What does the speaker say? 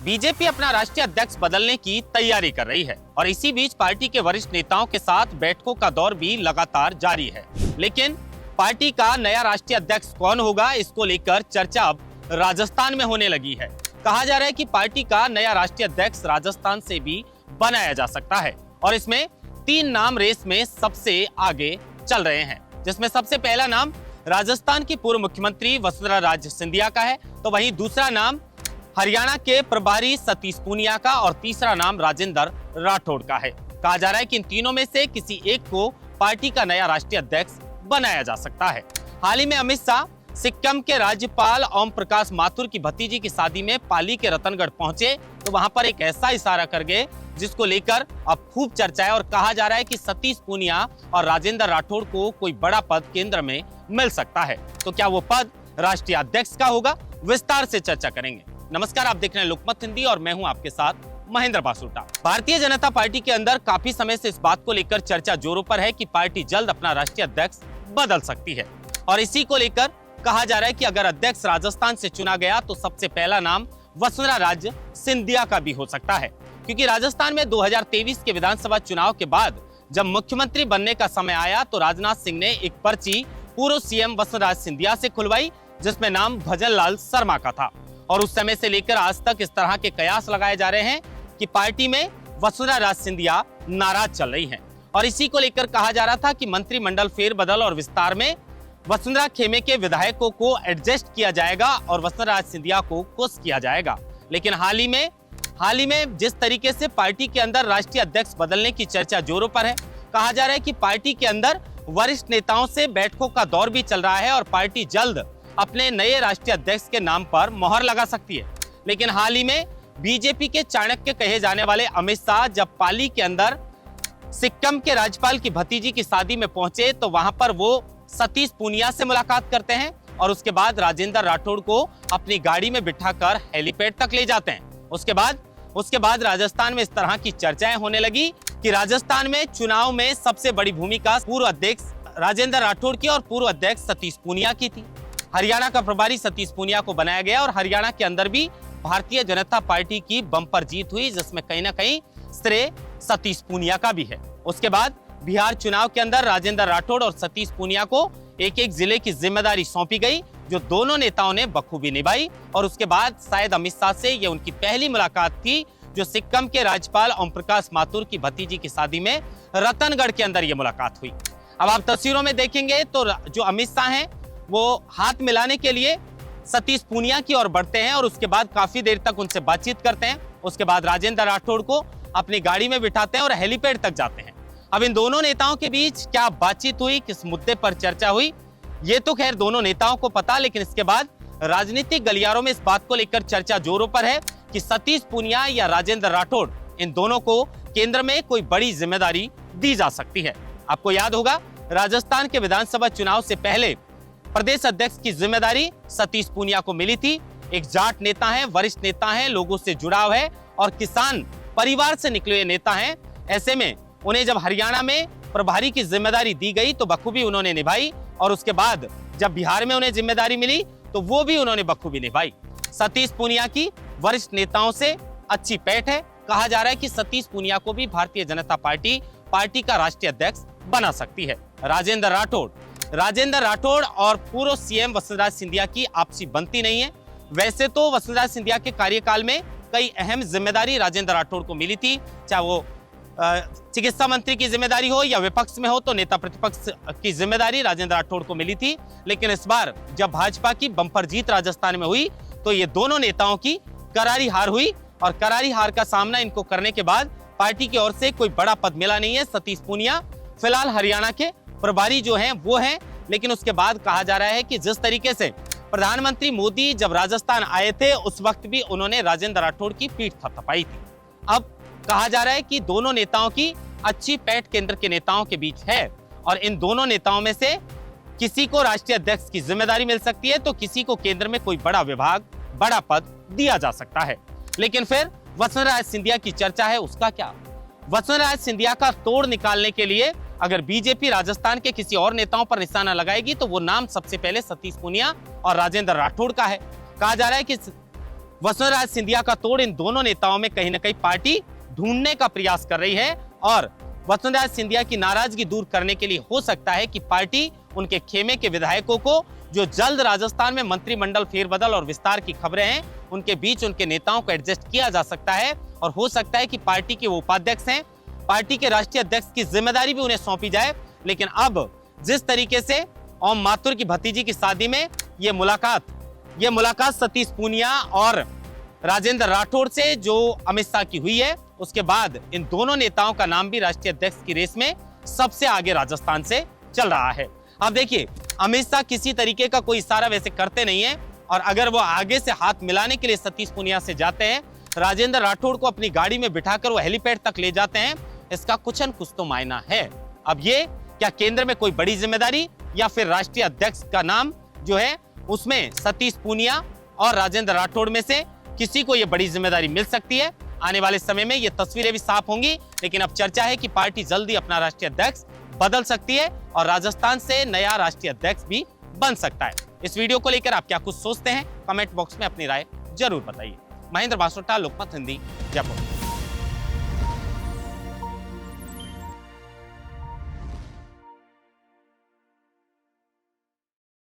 BJP अपना राष्ट्रीय अध्यक्ष बदलने की तैयारी कर रही है और इसी बीच पार्टी के वरिष्ठ नेताओं के साथ बैठकों का दौर भी लगातार जारी है। लेकिन पार्टी का नया राष्ट्रीय अध्यक्ष कौन होगा, इसको लेकर चर्चा अब राजस्थान में होने लगी है। कहा जा रहा है कि पार्टी का नया राष्ट्रीय अध्यक्ष राजस्थान से भी बनाया जा सकता है और इसमें 3 नाम रेस में सबसे आगे चल रहे हैं, जिसमें सबसे पहला नाम राजस्थान की पूर्व मुख्यमंत्री वसुंधरा राजे सिंधिया का है, तो वहीं दूसरा नाम हरियाणा के प्रभारी सतीश पूनिया का और तीसरा नाम राजेंद्र राठौड़ का है। कहा जा रहा है कि इन तीनों में से किसी एक को पार्टी का नया राष्ट्रीय अध्यक्ष बनाया जा सकता है। हाल ही में अमित शाह सिक्किम के राज्यपाल ओम प्रकाश माथुर की भतीजी की शादी में पाली के रतनगढ़ पहुंचे, तो वहां पर एक ऐसा इशारा कर गए जिसको लेकर अब खूब चर्चा है और कहा जा रहा है कि सतीश पूनिया और राजेंद्र राठौड़ को कोई बड़ा पद केंद्र में मिल सकता है। तो क्या वो पद राष्ट्रीय अध्यक्ष का होगा, विस्तार से चर्चा करेंगे। नमस्कार, आप देख रहे हैं लोकमत हिंदी और मैं हूं आपके साथ महेंद्र बासुटा। भारतीय जनता पार्टी के अंदर काफी समय से इस बात को लेकर चर्चा जोरों पर है कि पार्टी जल्द अपना राष्ट्रीय अध्यक्ष बदल सकती है और इसी को लेकर कहा जा रहा है कि अगर अध्यक्ष राजस्थान से चुना गया तो सबसे पहला नाम वसुंधरा राजे सिंधिया का भी हो सकता है, क्योंकि राजस्थान में 2023 के विधानसभा चुनाव के बाद जब मुख्यमंत्री बनने का समय आया तो राजनाथ सिंह ने एक पर्ची पूर्व सीएम वसुंधरा सिंधिया से खुलवाई, जिसमें नाम भजन लाल शर्मा का था। और उस समय से लेकर आज तक इस तरह के कयास लगाए जा रहे हैं कि पार्टी में वसुंधरा राजे सिंधिया नाराज चल रही हैं और इसी को लेकर कहा जा रहा था कि मंत्रिमंडल फेरबदल और विस्तार में वसुंधरा खेमे के विधायकों को एडजस्ट किया जाएगा और वसुंधरा राजे सिंधिया को खुश किया जाएगा। लेकिन हाल ही में जिस तरीके से पार्टी के अंदर राष्ट्रीय अध्यक्ष बदलने की चर्चा जोरों पर है, कहा जा रहा है कि पार्टी के अंदर वरिष्ठ नेताओं से बैठकों का दौर भी चल रहा है और पार्टी जल्द अपने नए राष्ट्रीय अध्यक्ष के नाम पर मोहर लगा सकती है। लेकिन हाल ही में बीजेपी के चाणक्य कहे जाने वाले अमित शाह जब पाली के अंदर सिक्किम के राज्यपाल की भतीजी की शादी में पहुंचे तो वहां पर वो सतीश पूनिया से मुलाकात करते हैं और उसके बाद राजेंद्र राठौड़ को अपनी गाड़ी में बिठाकर हेलीपैड तक ले जाते हैं। उसके बाद राजस्थान में इस तरह की चर्चाएं होने लगी कि राजस्थान में चुनाव में सबसे बड़ी भूमिका पूर्व अध्यक्ष राजेंद्र राठौड़ की और पूर्व अध्यक्ष सतीश पूनिया की थी। हरियाणा का प्रभारी सतीश पूनिया को बनाया गया और हरियाणा के अंदर भी भारतीय जनता पार्टी की बम्पर जीत हुई, जिसमें कहीं ना कहीं श्रेय सतीश पूनिया का भी है। उसके बाद बिहार चुनाव के अंदर राजेंद्र राठौड़ और सतीश पूनिया को एक एक जिले की जिम्मेदारी सौंपी गई, जो दोनों नेताओं ने बखूबी निभाई और उसके बाद शायद अमित शाह से ये उनकी पहली मुलाकात थी, जो सिक्किम के राज्यपाल ओम प्रकाश माथुर की भतीजी की शादी में रतनगढ़ के अंदर ये मुलाकात हुई। अब आप तस्वीरों में देखेंगे तो जो अमित शाह हैं वो हाथ मिलाने के लिए सतीश पूनिया की ओर बढ़ते हैं और उसके बाद काफी देर तक उनसे बातचीत करते हैं। उसके बाद राजेंद्र राठौड़ को अपनी गाड़ी में बिठाते हैं और हेलीपैड तक जाते हैं। अब इन दोनों नेताओं के बीच क्या बातचीत हुई, किस मुद्दे पर चर्चा हुई, ये तो खैर दोनों नेताओं को पता, लेकिन इसके बाद राजनीतिक गलियारों में इस बात को लेकर चर्चा जोरों पर है कि सतीश पूनिया या राजेंद्र राठौड़, इन दोनों को केंद्र में कोई बड़ी जिम्मेदारी दी जा सकती है। आपको याद होगा राजस्थान के विधानसभा चुनाव से पहले प्रदेश अध्यक्ष की जिम्मेदारी सतीश पूनिया को मिली थी। एक जाट नेता हैं, वरिष्ठ नेता हैं, लोगों से जुड़ाव है और किसान परिवार से निकले नेता हैं। ऐसे में उन्हें जब हरियाणा में प्रभारी की जिम्मेदारी दी गई तो बखूबी उन्होंने निभाई और उसके बाद जब बिहार में उन्हें जिम्मेदारी मिली तो वो भी उन्होंने बखूबी निभाई। सतीश पूनिया की वरिष्ठ नेताओं से अच्छी पैठ है। कहा जा रहा है कि सतीश पूनिया को भी भारतीय जनता पार्टी का राष्ट्रीय अध्यक्ष बना सकती है। राजेंद्र राठौड़ और पूर्व सीएम वसुंधरा सिंधिया की आपसी बनती नहीं है। वैसे तो वसुंधरा सिंधिया के कार्यकाल में कई अहम जिम्मेदारी राजेंद्र राठौड़ को मिली थी, चाहे वो चिकित्सा मंत्री की जिम्मेदारी हो या विपक्ष में हो तो नेता प्रतिपक्ष की जिम्मेदारी राजेंद्र राठौड़ को मिली थी। लेकिन इस बार जब भाजपा की बम्पर जीत राजस्थान में हुई तो ये दोनों नेताओं की करारी हार हुई और करारी हार का सामना इनको करने के बाद पार्टी की ओर से कोई बड़ा पद मिला नहीं है। सतीश पूनिया फिलहाल हरियाणा के प्रभारी जो हैं वो हैं, लेकिन उसके बाद कहा जा रहा है कि जिस तरीके से प्रधानमंत्री मोदी जब राजस्थान आए थे उस वक्त भी उन्होंने राजेंद्र राठौड़ की पीठ थपथपाई थी। अब कहा जा रहा है कि दोनों नेताओं की अच्छी पैठ केंद्र के नेताओं के बीच है और इन दोनों नेताओं में से किसी को राष्ट्रीय अध्यक्ष की जिम्मेदारी मिल सकती है तो किसी को केंद्र में कोई बड़ा विभाग, बड़ा पद दिया जा सकता है। लेकिन फिर वसुंधरा राजे सिंधिया की चर्चा है, उसका क्या? वसुंधरा राजे सिंधिया का तोड़ निकालने के लिए अगर बीजेपी राजस्थान के किसी और नेताओं पर निशाना लगाएगी तो वो नाम सबसे पहले सतीश पूनिया और राजेंद्र राठौड़ का है। कहा जा रहा है कि वसुंधरा सिंधिया का तोड़ इन दोनों नेताओं में कहीं ना कहीं पार्टी ढूंढने का प्रयास कर रही है और वसुंधरा सिंधिया की नाराजगी दूर करने के लिए हो सकता है कि पार्टी उनके खेमे के विधायकों को, जो जल्द राजस्थान में मंत्रिमंडल फेरबदल और विस्तार की खबरें हैं, उनके बीच उनके नेताओं को एडजस्ट किया जा सकता है और हो सकता है कि पार्टी के वो उपाध्यक्ष हैं, पार्टी के राष्ट्रीय अध्यक्ष की जिम्मेदारी भी उन्हें सौंपी जाए। लेकिन अब जिस तरीके से ओम माथुर की भतीजी की शादी में ये मुलाकात सतीश पूनिया और राजेंद्र राठौड़ से जो अमित शाह की हुई है, उसके बाद इन दोनों नेताओं का नाम भी राष्ट्रीय अध्यक्ष की रेस में सबसे आगे राजस्थान से चल रहा है। अब देखिए, अमित शाह किसी तरीके का कोई इशारा वैसे करते नहीं है और अगर वो आगे से हाथ मिलाने के लिए सतीश पूनिया से जाते हैं, राजेंद्र राठौड़ को अपनी गाड़ी में बिठाकर वो हेलीपैड तक ले जाते हैं, इसका कुछ न कुछ तो मायना है। अब ये क्या केंद्र में कोई बड़ी जिम्मेदारी या फिर राष्ट्रीय अध्यक्ष का नाम जो है उसमें सतीश पूनिया और राजेंद्र राठौड़ में से किसी को ये बड़ी जिम्मेदारी मिल सकती है। आने वाले समय में ये तस्वीरें भी साफ होंगी, लेकिन अब चर्चा है कि पार्टी जल्दी अपना राष्ट्रीय अध्यक्ष बदल सकती है और राजस्थान से नया राष्ट्रीय अध्यक्ष भी बन सकता है। इस वीडियो को लेकर आप क्या कुछ सोचते हैं, कमेंट बॉक्स में अपनी राय जरूर बताइए। महेंद्र बासोटा, लोकमत हिंदी, जयपुर।